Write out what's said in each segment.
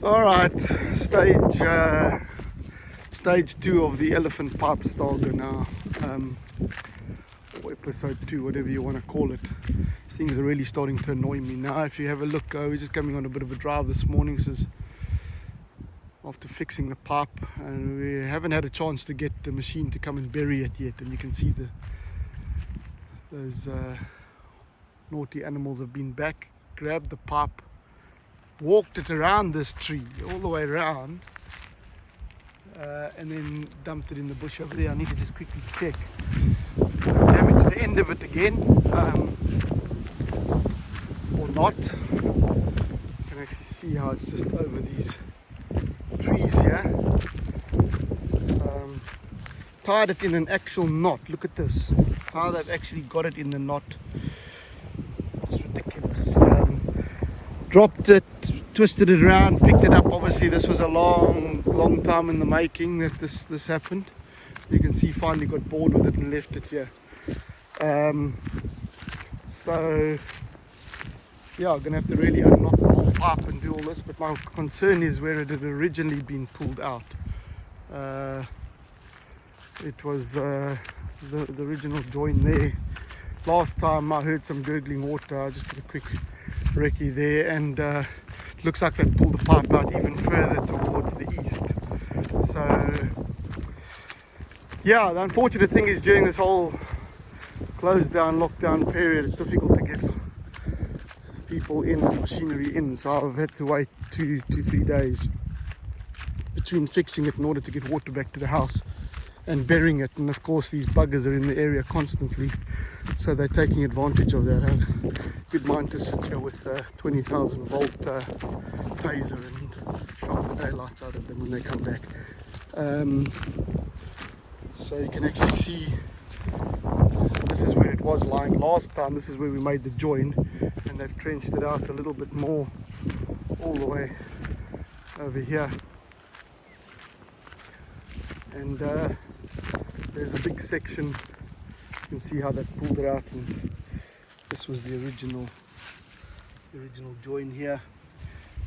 All right, stage 2 of the elephant pipe starter now, or episode 2, whatever you want to call it. Things are really starting to annoy me now. If you have a look, we're just coming on a bit of a drive this morning after fixing the pipe, and we haven't had a chance to get the machine to come and bury it yet. And you can see those naughty animals have been back, grabbed the pipe, walked it around this tree all the way around, and then dumped it in the bush over there. I need to just quickly check. Damage the end of it again, or not. You can actually see how it's just over these trees here. Tied it in an actual knot. Look at this, how they've actually got it in the knot. It's ridiculous. Dropped it, twisted it around, picked it up. Obviously this was a long time in the making that this happened. You can see finally got bored with it and left it here. So yeah, I'm gonna have to really unknot the whole pipe and do all this, but my concern is where it had originally been pulled out. It was the original join there. Last time I heard some gurgling water. I just did a quick recce there, and it looks like they've pulled the pipe out even further towards the east. So yeah, the unfortunate thing is during this whole closed down, lockdown period, it's difficult to get people in and machinery in, so I've had to wait 2 to 3 days between fixing it in order to get water back to the house and burying it. And of course these buggers are in the area constantly, so they're taking advantage of that. I have a good mind to sit here with a 20,000 volt taser and shock the daylights out of them when they come back. So you can actually see this is where it was lying last time. This is where we made the join, and they've trenched it out a little bit more all the way over here. And there's a big section. You can see how they've pulled it out, and this was the original join here.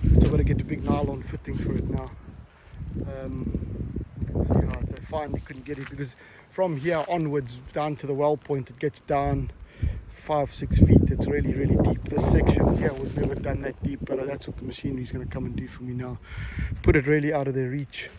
So I've got to get a big nylon fitting for it now. You can see how they finally couldn't get it, because from here onwards down to the well point it gets down 5-6 feet. It's really deep. This section here was never done that deep, but that's what the machinery is going to come and do for me now. Put it really out of their reach.